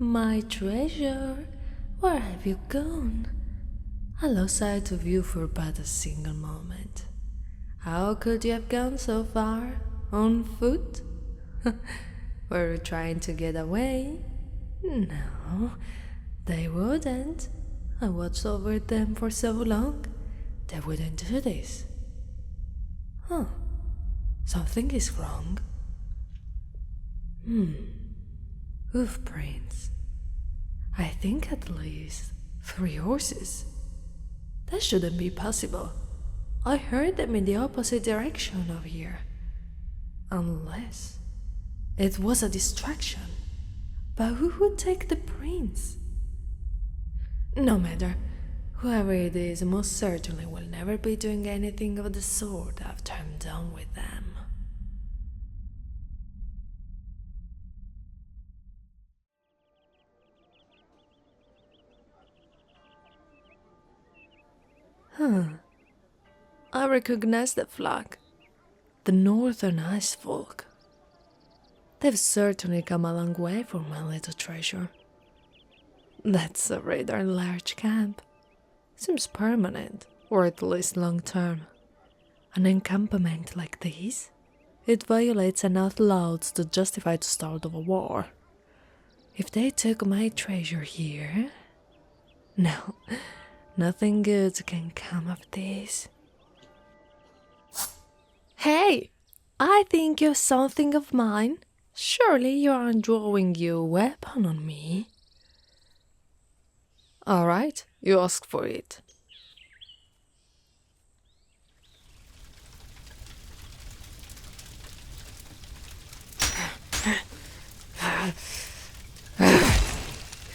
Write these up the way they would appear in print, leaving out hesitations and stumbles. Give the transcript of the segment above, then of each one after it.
My treasure, where have you gone? I lost sight of you for but a single moment. How could you have gone so far? On foot? Were you trying to get away? No, they wouldn't. I watched over them for so long. They wouldn't do this. Huh. Something is wrong. Hoof prints. I think at least 3 horses. That shouldn't be possible. I heard them in the opposite direction of here. Unless it was a distraction. But who would take the prints? No matter. Whoever it is most certainly will never be doing anything of the sort after I'm done with them. I recognize the flag. The Northern Ice Folk. They've certainly come a long way for my little treasure. That's a rather large camp. Seems permanent, or at least long-term. An encampment like this? It violates enough laws to justify the start of a war. If they took my treasure here... No, nothing good can come of this. Hey! I think you're something of mine. Surely you aren't drawing your weapon on me. Alright, you asked for it.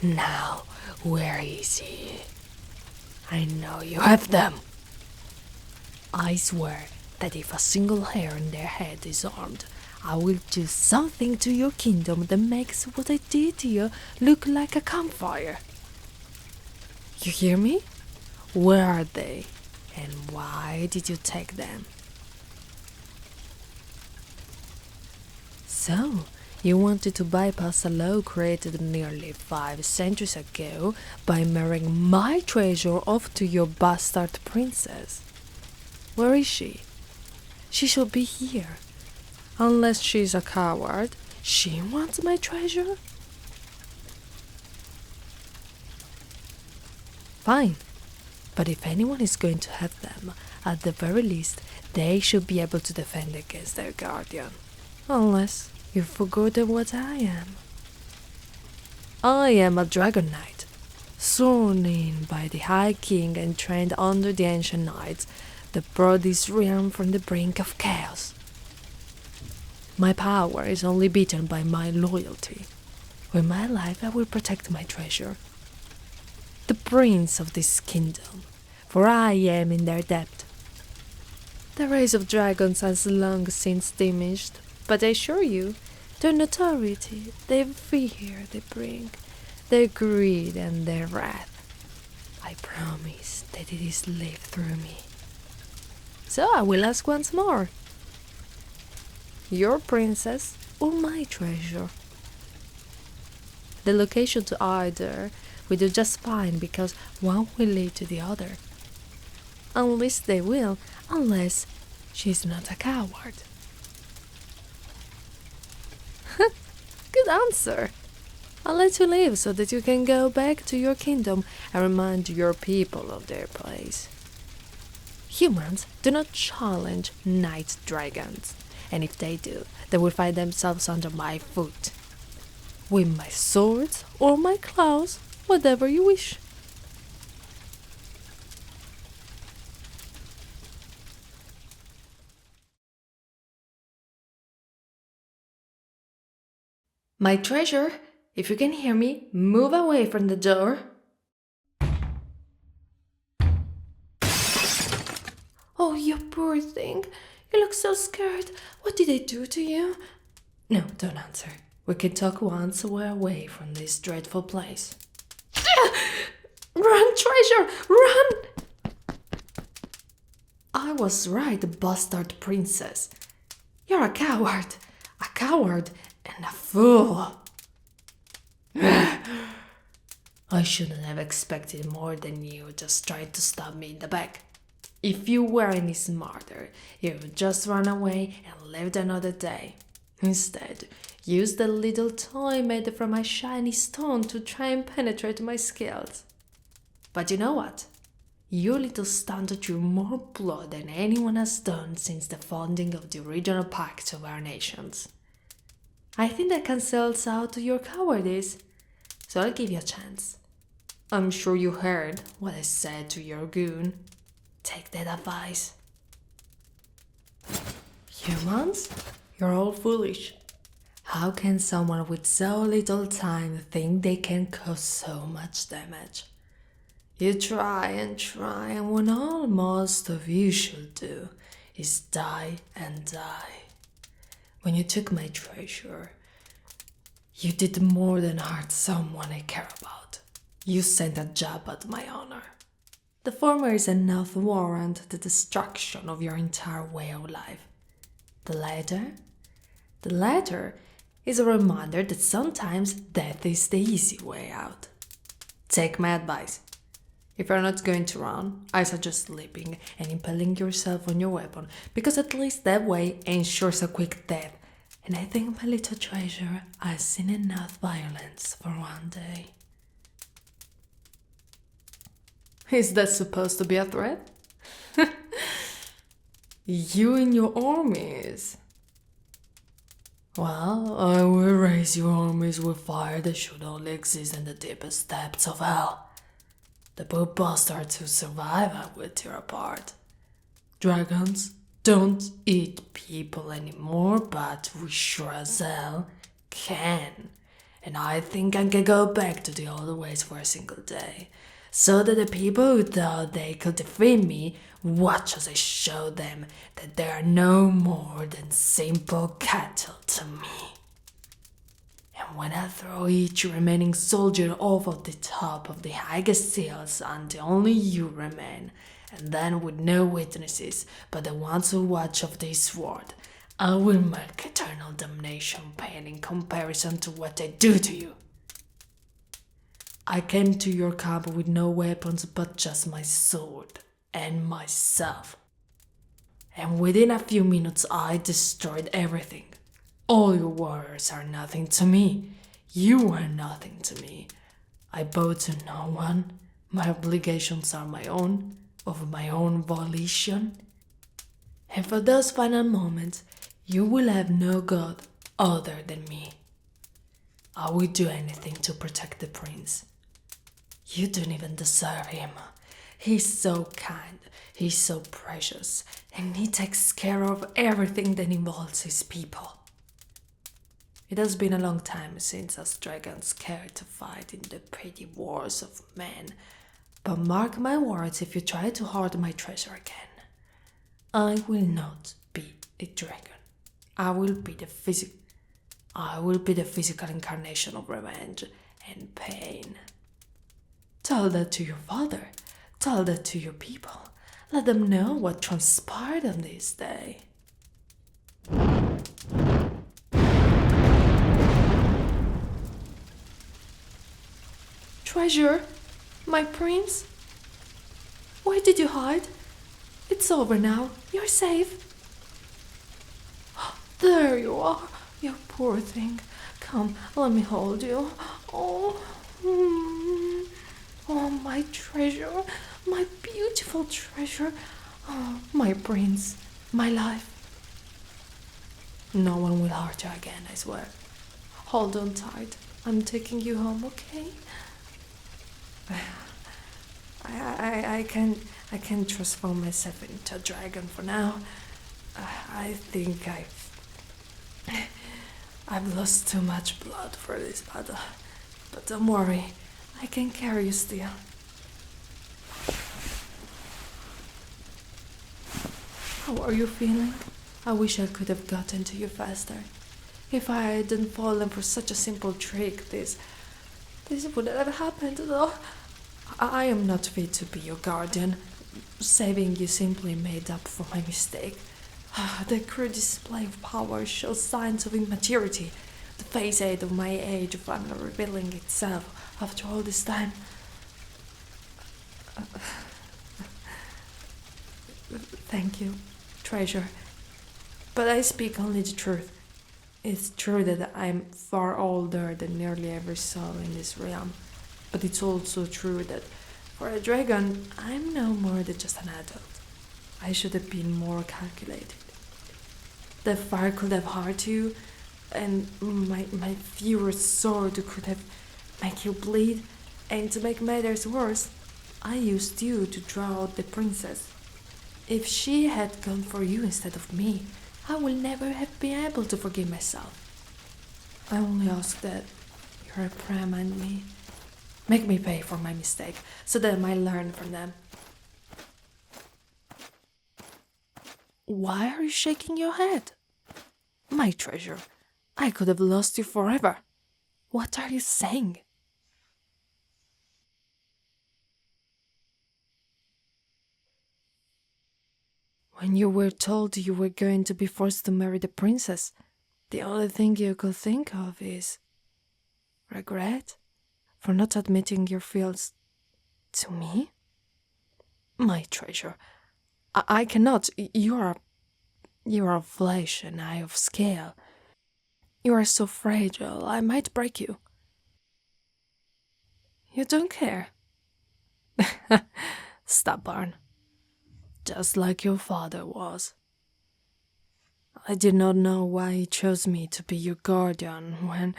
Now, where is he? I know you have them. I swear that if a single hair in their head is armed, I will do something to your kingdom that makes what I did to you look like a campfire. You hear me? Where are they? And why did you take them? So, you wanted to bypass a law created nearly 5 centuries ago by marrying my treasure off to your bastard princess. Where is she? She should be here. Unless she's a coward, she wants my treasure? Fine. But if anyone is going to have them, at the very least, they should be able to defend against their guardian. Unless you've forgotten what I am. I am a dragon knight, sworn in by the High King and trained under the ancient knights that brought this realm from the brink of chaos. My power is only beaten by my loyalty. With my life I will protect my treasure. The prince of this kingdom, for I am in their debt. The race of dragons has long since diminished, but I assure you, their notoriety, their fear they bring, their greed and their wrath, I promise that it is lived through me. So I will ask once more. Your princess or my treasure? The location to either will do just fine because one will lead to the other. Unless they will, unless she's not a coward. Good answer. I'll let you live so that you can go back to your kingdom and remind your people of their place. Humans do not challenge night dragons, and if they do, they will find themselves under my foot. With my swords or my claws, whatever you wish. My treasure, if you can hear me, move away from the door. Oh, you poor thing. You look so scared. What did they do to you? No, don't answer. We can talk once we're away from this dreadful place. Run, treasure! Run! I was right, bastard princess. You're a coward and a fool. I shouldn't have expected more than you just tried to stab me in the back. If you were any smarter, you would just run away and lived another day. Instead, use the little toy made from a shiny stone to try and penetrate my skills. But you know what? Your little stunt drew more blood than anyone has done since the founding of the original Pact of our nations. I think that cancels out your cowardice, so I'll give you a chance. I'm sure you heard what I said to your goon. Take that advice. Humans? You're all foolish. How can someone with so little time think they can cause so much damage? You try, and what all most of you should do is die and die. When you took my treasure, you did more than hurt someone I care about. You sent a jab at my honor. The former is enough to warrant the destruction of your entire way of life. The latter is a reminder that sometimes death is the easy way out. Take my advice. If you're not going to run, I suggest leaping and impaling yourself on your weapon, because at least that way ensures a quick death, and I think my little treasure has seen enough violence for one day. Is that supposed to be a threat? You and your armies. Well, I will raise your armies with fire that should only exist in the deepest depths of hell. The poor bastards who survive I will tear apart. Dragons don't eat people anymore, but we sure as hell can. And I think I can go back to the old ways for a single day, so that the people who thought they could defeat me watch as I show them that they are no more than simple cattle to me. And when I throw each remaining soldier over the top of the highest hills until only you remain, and then with no witnesses but the ones who watch of this sword, I will make eternal damnation pain in comparison to what they do to you. I came to your camp with no weapons but just my sword and myself. And within a few minutes I destroyed everything. All your warriors are nothing to me. You are nothing to me. I bow to no one. My obligations are my own, of my own volition. And for those final moments, you will have no god other than me. I will do anything to protect the prince. You don't even deserve him. He's so kind, he's so precious, and he takes care of everything that involves his people. It has been a long time since us dragons cared to fight in the petty wars of men, but mark my words, if you try to hoard my treasure again, I will not be a dragon. I will be the physical incarnation of revenge and pain. Tell that to your father. Tell that to your people. Let them know what transpired on this day. Treasure, my prince? Where did you hide? It's over now. You're safe. There you are, you poor thing. Come, let me hold you. Oh, oh, my treasure, my beautiful treasure. Oh, my prince, my life. No one will hurt you again, I swear. Hold on tight. I'm taking you home, okay? I can transform myself into a dragon for now. I think I've lost too much blood for this battle. But don't worry, I can carry you still. How are you feeling? I wish I could have gotten to you faster. If I hadn't fallen for such a simple trick, this wouldn't have happened though. I am not fit to be your guardian. Saving you simply made up for my mistake. The crude display of power shows signs of immaturity. The facade of my age finally revealing itself after all this time. Thank you, treasure. But I speak only the truth. It's true that I'm far older than nearly every soul in this realm, but it's also true that for a dragon, I'm no more than just an adult. I should have been more calculated. The fire could have hurt you, and my furious sword could have made you bleed, and to make matters worse, I used you to draw out the princess. If she had gone for you instead of me, I will never have been able to forgive myself. I only ask that you reprimand me. Make me pay for my mistake, so that I might learn from them. Why are you shaking your head? My treasure, I could have lost you forever. What are you saying? When you were told you were going to be forced to marry the princess, the only thing you could think of is regret for not admitting your feels to me? My treasure, I cannot. You are of flesh and I of scale. You are so fragile, I might break you. You don't care. Stubborn. Just like your father was. I did not know why he chose me to be your guardian when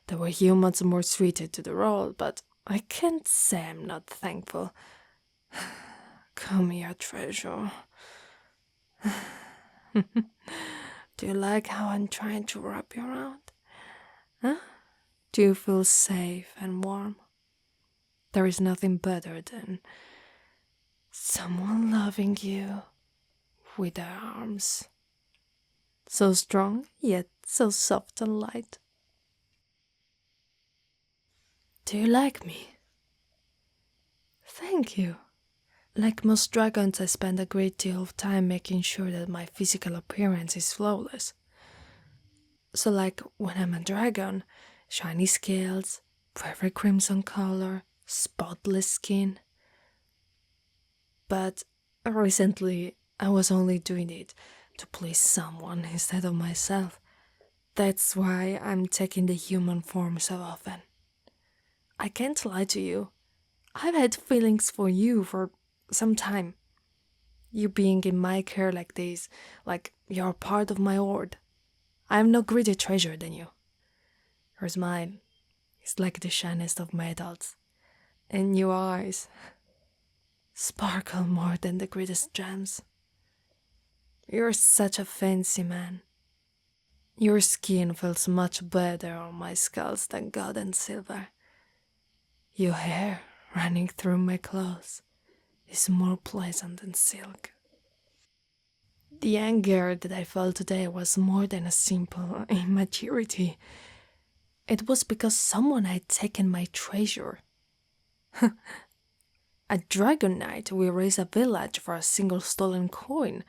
there were humans more suited to the role, but I can't say I'm not thankful. Come here, treasure. Do you like how I'm trying to wrap you around? Huh? Do you feel safe and warm? There is nothing better than someone loving you with their arms. So strong, yet so soft and light. Do you like me? Thank you. Like most dragons, I spend a great deal of time making sure that my physical appearance is flawless. So like when I'm a dragon, shiny scales, perfect crimson color, spotless skin. But recently, I was only doing it to please someone instead of myself. That's why I'm taking the human form so often. I can't lie to you. I've had feelings for you for some time. You being in my care like this, like you're part of my hoard. I am no greater treasure than you. Your smile is like the shiniest of metals, and your eyes sparkle more than the greatest gems. You're such a fancy man. Your skin feels much better on my skulls than gold and silver. Your hair running through my clothes is more pleasant than silk. The anger that I felt today was more than a simple immaturity. It was because someone had taken my treasure. A dragon knight will raise a village for a single stolen coin.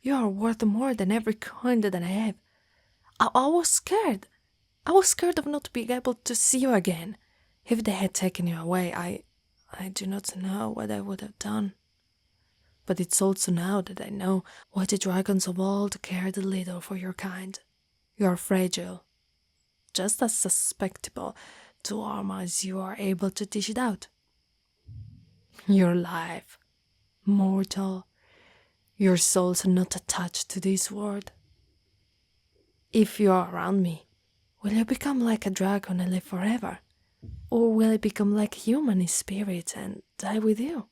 You are worth more than every coin that I have. I was scared. I was scared of not being able to see you again. If they had taken you away, I do not know what I would have done. But it's also now that I know why the dragons of old cared little for your kind. You are fragile, just as susceptible to harm as you are able to dish it out. Your life, mortal, your soul's not attached to this world. If you are around me, will you become like a dragon and live forever? Or will I become like human in spirit and die with you?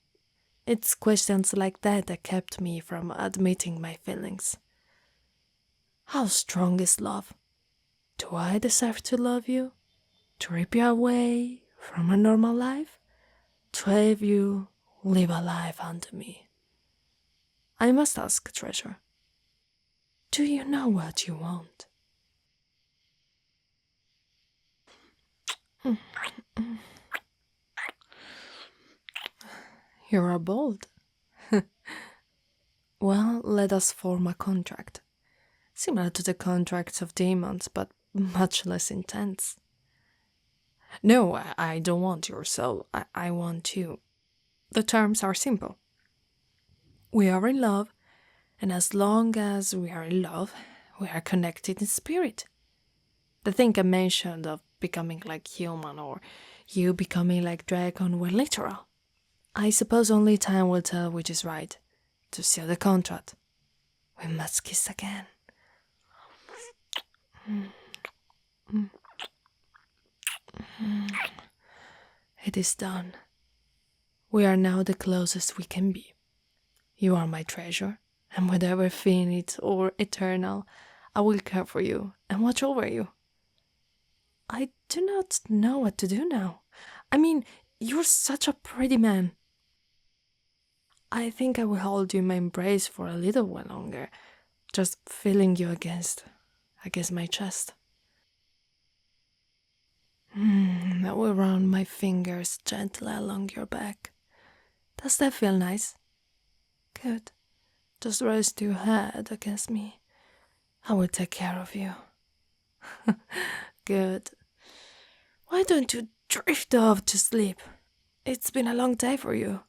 It's questions like that kept me from admitting my feelings. How strong is love? Do I deserve to love you? To rip you away from a normal life? To have you live a life under me? I must ask, treasure. Do you know what you want? You are bold. Well, let us form a contract. Similar to the contracts of demons, but much less intense. No, I don't want your soul. I want you. The terms are simple. We are in love, and as long as we are in love, we are connected in spirit. The thing I mentioned of becoming like human or you becoming like dragon were literal. I suppose only time will tell which is right. To seal the contract, we must kiss again. It is done. We are now the closest we can be. You are my treasure, and whether finite or eternal, I will care for you and watch over you. I do not know what to do now. I mean, you're such a pretty man. I think I will hold you in my embrace for a little while longer, just feeling you against my chest. I will run my fingers gently along your back. Does that feel nice? Good. Just rest your head against me. I will take care of you. Good. Why don't you drift off to sleep? It's been a long day for you.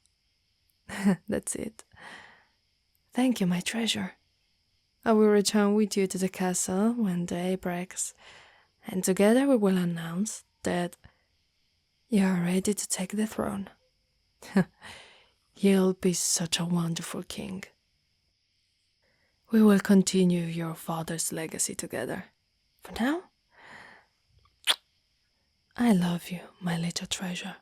That's it. Thank you, my treasure. I will return with you to the castle when day breaks, and together we will announce that you are ready to take the throne. You'll be such a wonderful king. We will continue your father's legacy together. For now, I love you, my little treasure.